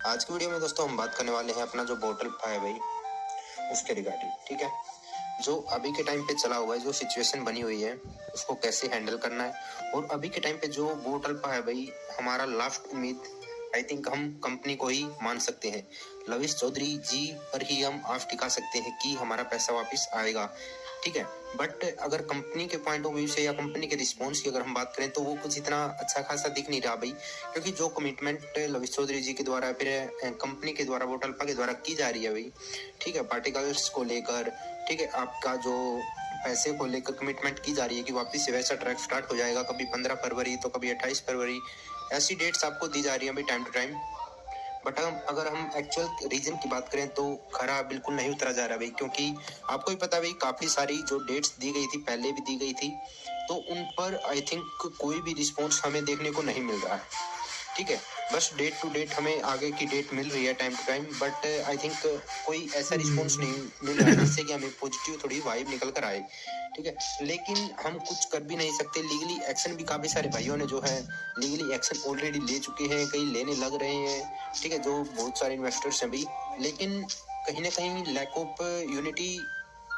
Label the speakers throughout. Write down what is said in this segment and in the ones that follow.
Speaker 1: आज की वीडियो में दोस्तों हम बात करने वाले हैं अपना जो बोटल पा है भाई उसके रिगार्डिंग। ठीक है, जो अभी के टाइम पे चला हुआ है, जो सिचुएशन बनी हुई है उसको कैसे हैंडल करना है। और अभी के टाइम पे जो बोटल पा है भाई, हमारा लास्ट उम्मीद आई थिंक हम कंपनी को ही मान सकते हैं। लविश चौधरी जी पर ही हम आस टिका सकते हैं कि हमारा पैसा वापस आएगा। ठीक है, बट अगर कंपनी के पॉइंट ऑफ व्यू से या कंपनी के रिस्पॉन्स की अगर हम बात करें तो वो कुछ इतना अच्छा खासा दिख नहीं रहा भाई। क्योंकि जो कमिटमेंट लविश चौधरी जी के द्वारा फिर कंपनी के द्वारा बोटलपा के द्वारा की जा रही है भाई, ठीक है, पार्टिकल्स को लेकर, ठीक है, आपका जो पैसे को लेकर कमिटमेंट की जा रही है कि वापस से वैसा ट्रैक स्टार्ट हो जाएगा, कभी 15 फरवरी तो कभी 28 फरवरी, ऐसी डेट्स आपको दी जा रही है भाई टाइम टू टाइम। बट अगर हम एक्चुअल रीजन की बात करें तो खरा बिल्कुल नहीं उतरा जा रहा भाई। क्योंकि आपको भी पता भाई, काफी सारी जो डेट्स दी गई थी पहले भी दी गई थी, तो उन पर आई थिंक कोई भी रिस्पॉन्स हमें देखने को नहीं मिल रहा है। ठीक है, बस डेट टू डेट हमें आगे की डेट मिल रही है time to time, but I think कोई ऐसा रिस्पॉन्स नहीं मिल रहा है जिससे कि हमें पॉजिटिव थोड़ी वाइब निकल कर आए। ठीक है, लेकिन हम कुछ कर भी नहीं सकते। लीगली एक्शन भी काफी सारे भाइयों ने जो है लीगली एक्शन ऑलरेडी ले चुके हैं, कई लेने लग रहे हैं। ठीक है, जो बहुत सारे इन्वेस्टर्स हैं भी, लेकिन कहीं ना कहीं लैक ऑफ यूनिटी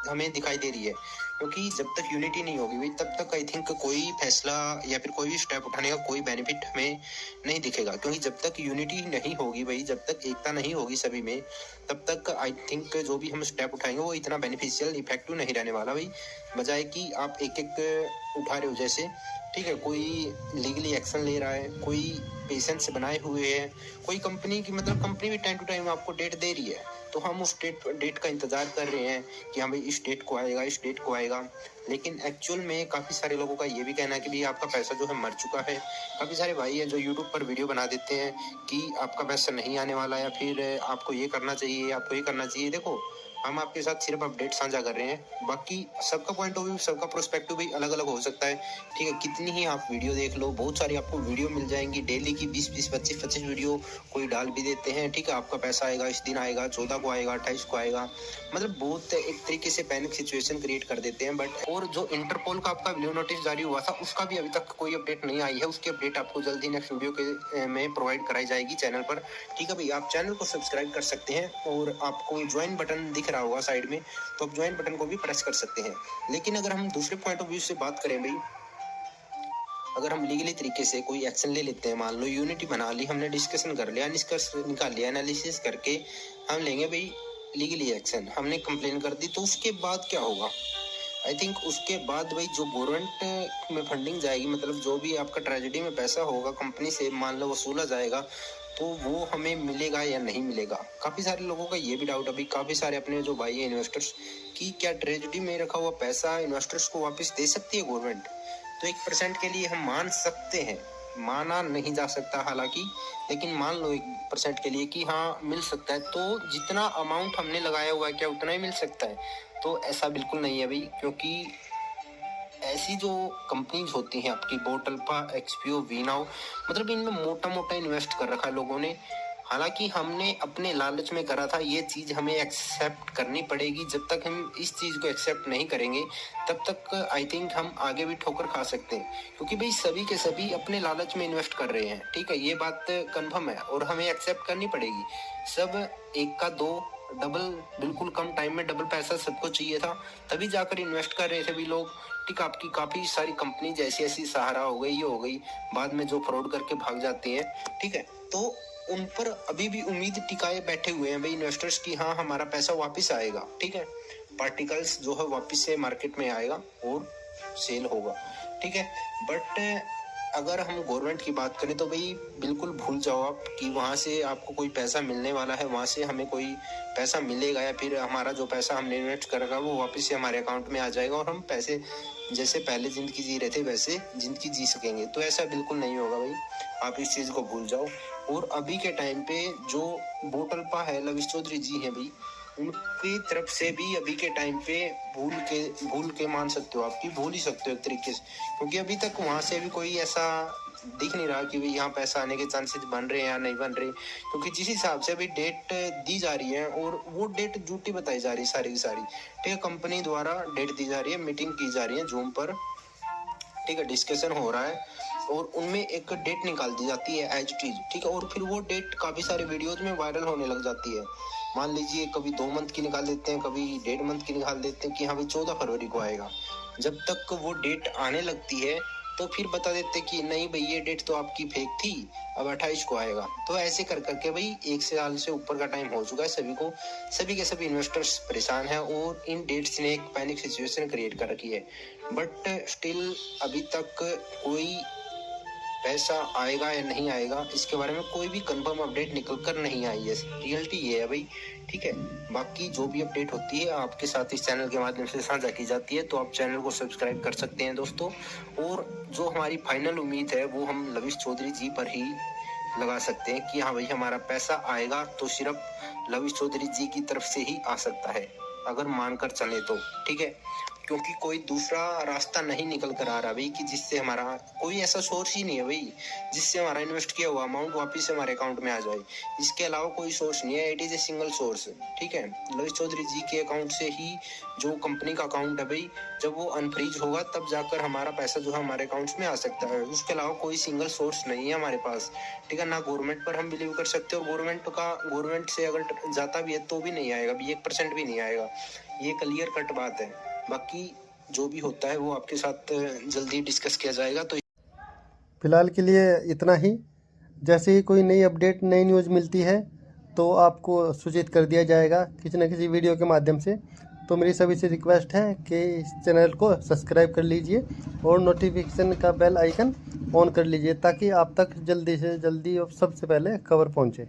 Speaker 1: हमें दिखाई दे रही है। क्योंकि जब तक यूनिटी नहीं होगी भाई, तब तक आई थिंक कोई फैसला या फिर कोई भी स्टेप उठाने का कोई बेनिफिट हमें नहीं दिखेगा। क्योंकि जब तक यूनिटी नहीं होगी भाई, जब तक एकता नहीं होगी सभी में, तब तक आई थिंक जो भी हम स्टेप उठाएंगे वो इतना बेनिफिशियल इफेक्टिव नहीं रहने वाला भाई। बजाय कि आप एक एक उठा रहे हो जैसे, ठीक है, कोई लीगली एक्शन ले रहा है, कोई पेशेंस बनाए हुए है, कोई कंपनी की मतलब कंपनी भी टाइम टू टाइम आपको डेट दे रही है, तो हम उस डेट का इंतजार कर रहे हैं कि हाँ भाई इस डेट को आएगा, इस डेट को आएगा। लेकिन एक्चुअल में काफी सारे लोगों का ये भी कहना है कि भाई आपका पैसा जो है मर चुका है। काफी सारे भाई हैं जो यूट्यूब पर वीडियो बना देते हैं कि आपका पैसा नहीं आने वाला, या फिर आपको ये करना चाहिए, आपको ये करना चाहिए। देखो, हम आपके साथ सिर्फ अपडेट साझा कर रहे हैं, बाकी सबका पॉइंट ऑफ व्यू, सबका प्रोस्पेक्टिव भी अलग अलग हो सकता है। ठीक है, कितनी ही आप वीडियो देख लो, बहुत सारी आपको वीडियो मिल जाएंगी डेली की, 20-20, 25-25 वीडियो कोई डाल भी देते हैं। ठीक है, आपका पैसा आएगा, इस दिन आएगा, 14 को आएगा, 28 को आएगा, मतलब बहुत एक तरीके से पैनिक सिचुएशन क्रिएट कर देते हैं। बट और जो इंटरपोल का आपका ब्लू नोटिस जारी हुआ था, उसका भी अभी तक कोई अपडेट नहीं आई है। उसकी अपडेट आपको जल्दी नेक्स्ट वीडियो के में प्रोवाइड कराई जाएगी चैनल पर। ठीक है भाई, आप चैनल को सब्सक्राइब कर सकते हैं और आपको ज्वाइन बटन दिख रहा होगा साइड में, तो आप ज्वाइन बटन को भी प्रेस कर सकते हैं। लेकिन अगर हम दूसरे पॉइंट ऑफ व्यू से बात करें भाई, अगर हम लीगली तरीके से कोई एक्शन ले लेते हैं, मान लो यूनिटी बना ली, हमने डिस्कशन कर लिया, निष्कर्ष निकाल लिया, एनालिसिस करके हम लेंगे भाई लीगली एक्शन, हमने कंप्लेन कर दी, तो उसके बाद क्या होगा? आई थिंक उसके बाद भाई जो गवर्नमेंट में फंडिंग जाएगी, मतलब जो भी आपका ट्रेजेडी में पैसा होगा कंपनी से मान लो वसूला जाएगा, तो वो हमें मिलेगा या नहीं मिलेगा? काफी सारे लोगों का ये भी डाउट है भाई, काफी सारे अपने जो भाई है इन्वेस्टर्स, कि क्या ट्रेजेडी में रखा हुआ पैसा इन्वेस्टर्स को वापस दे सकती है गवर्नमेंट? तो 1% के लिए हम मान सकते हैं, माना नहीं जा सकता हालांकि, लेकिन मान लो 1% के लिए कि हाँ मिल सकता है। तो जितना अमाउंट हमने लगाया हुआ है क्या उतना ही मिल सकता है? तो ऐसा बिल्कुल नहीं है भाई। क्योंकि ऐसी जो कंपनीज होती हैं आपकी बोटलपा, एक्सपीओ, वीनाउ, मतलब इनमें मोटा मोटा इन्वेस्ट कर रखा है लोगों ने। हालांकि हमने अपने लालच में करा था, ये चीज हमें एक्सेप्ट करनी पड़ेगी। जब तक हम इस चीज को एक्सेप्ट नहीं करेंगे तब तक आई थिंक हम आगे भी ठोकर खा सकते हैं। क्योंकि भाई सभी के सभी अपने लालच में इन्वेस्ट कर रहे हैं, ठीक है, ये बात कंफर्म है और हमें एक्सेप्ट करनी पड़ेगी। सब एक का दो डबल, बिल्कुल कम टाइम में डबल पैसा सबको चाहिए था, तभी जाकर इन्वेस्ट कर रहे थे भी लोग। ठीक, आपकी काफी सारी कंपनी जैसी ऐसी सहारा हो गई, ये हो गई, बाद में जो फ्रॉड करके भाग जाती हैं। ठीक है, तो उन पर अभी भी उम्मीद टिकाए बैठे हुए हैं भाई इन्वेस्टर्स की, हाँ हमारा पैसा वापस आएगा। ठीक है, पार्टिकल्स जो है वापस से मार्केट में आएगा और सेल होगा। ठीक है, बट अगर हम गवर्नमेंट की बात करें तो भाई बिल्कुल भूल जाओ आप कि वहां से आपको कोई पैसा मिलने वाला है, वहां से हमें कोई पैसा मिलेगा, या फिर हमारा जो पैसा हमने इन्वेस्ट करेगा वो वापस से हमारे अकाउंट में आ जाएगा और हम पैसे जैसे पहले जिंदगी जी रहे थे वैसे जिंदगी जी सकेंगे। तो ऐसा बिल्कुल नहीं होगा भाई, आप इस चीज को भूल जाओ। और अभी के टाइम पे जो बोटलपा है, लविश चौधरी जी हैं भाई, उनकी तरफ से भी अभी के टाइम पे भूल के मान सकते हो, आपकी भूल ही सकते हो एक तरीके से। क्योंकि अभी तक वहां से भी कोई ऐसा दिख नहीं रहा कि भाई यहाँ पैसा आने के चांसेस बन रहे हैं या नहीं बन रहे। क्योंकि जिस हिसाब से अभी डेट दी जा रही है, और वो डेट झूठी बताई जा रही है सारी की सारी। ठीक है, कंपनी द्वारा डेट दी जा रही है, मीटिंग की जा रही है जूम पर, ठीक है, डिस्कशन हो रहा है, और उनमें एक डेट निकाल दी जाती है एज इट इज, ठीक है। और फिर वो डेट काफी सारे वीडियोज में वायरल होने लग जाती है। मान लीजिए कभी 2 मंथ की निकाल देते हैं, कभी 1.5 मंथ की निकाल देते हैं कि हाँ भाई 14 फरवरी को आएगा। जब तक वो डेट आने लगती है तो फिर बता देते कि नहीं भाई ये डेट तो आपकी फेक थी, अब 28 को आएगा। तो ऐसे कर करके भाई 1 साल से ऊपर का टाइम हो चुका है सभी के सभी इन्वेस्टर्स परेशान हैं और इन डेट्स ने एक पैनिक सिचुएशन क्रिएट कर रखी है। बट स्टिल अभी तक कोई पैसा आएगा या नहीं आएगा इसके बारे में कोई भी कंफर्म अपडेट निकल कर नहीं आई है। रियलिटी ये है भाई, ठीक है। बाकी जो भी अपडेट होती है आपके साथ इस चैनल के माध्यम से साझा की जाती है, तो आप चैनल को सब्सक्राइब कर सकते हैं दोस्तों। और जो हमारी फाइनल उम्मीद है वो हम लविश चौधरी जी पर ही लगा सकते हैं कि हाँ भाई हमारा पैसा आएगा तो सिर्फ लविश चौधरी जी की तरफ से ही आ सकता है, अगर मानकर चले तो, ठीक है। क्योंकि कोई दूसरा रास्ता नहीं निकल कर आ रहा भाई कि जिससे हमारा कोई ऐसा सोर्स ही नहीं है भाई जिससे हमारा इन्वेस्ट किया हुआ अमाउंट वापस से हमारे अकाउंट में आ जाए। इसके अलावा कोई सोर्स नहीं है, it is a single source, ठीक है। लविश चौधरी जी के अकाउंट से ही जो कंपनी का अकाउंट है भाई, जब वो अनफ्रीज होगा तब जाकर हमारा पैसा जो है हमारे अकाउंट्स में आ सकता है। उसके अलावा कोई सिंगल सोर्स नहीं है हमारे पास, ठीक है। ना गवर्नमेंट पर हम बिलीव कर सकते और गवर्नमेंट से अगर जाता भी है तो भी नहीं आएगा, 1% भी नहीं आएगा। ये क्लियर कट बात है। बाकी जो भी होता है वो आपके साथ जल्दी डिस्कस किया जाएगा। तो
Speaker 2: फिलहाल के लिए इतना ही। जैसे ही कोई नई अपडेट नई न्यूज़ मिलती है तो आपको सूचित कर दिया जाएगा किसी न किसी वीडियो के माध्यम से। तो मेरी सभी से रिक्वेस्ट है कि इस चैनल को सब्सक्राइब कर लीजिए और नोटिफिकेशन का बेल आइकन ऑन कर लीजिए ताकि आप तक जल्दी से जल्दी और सबसे पहले खबर पहुंचे।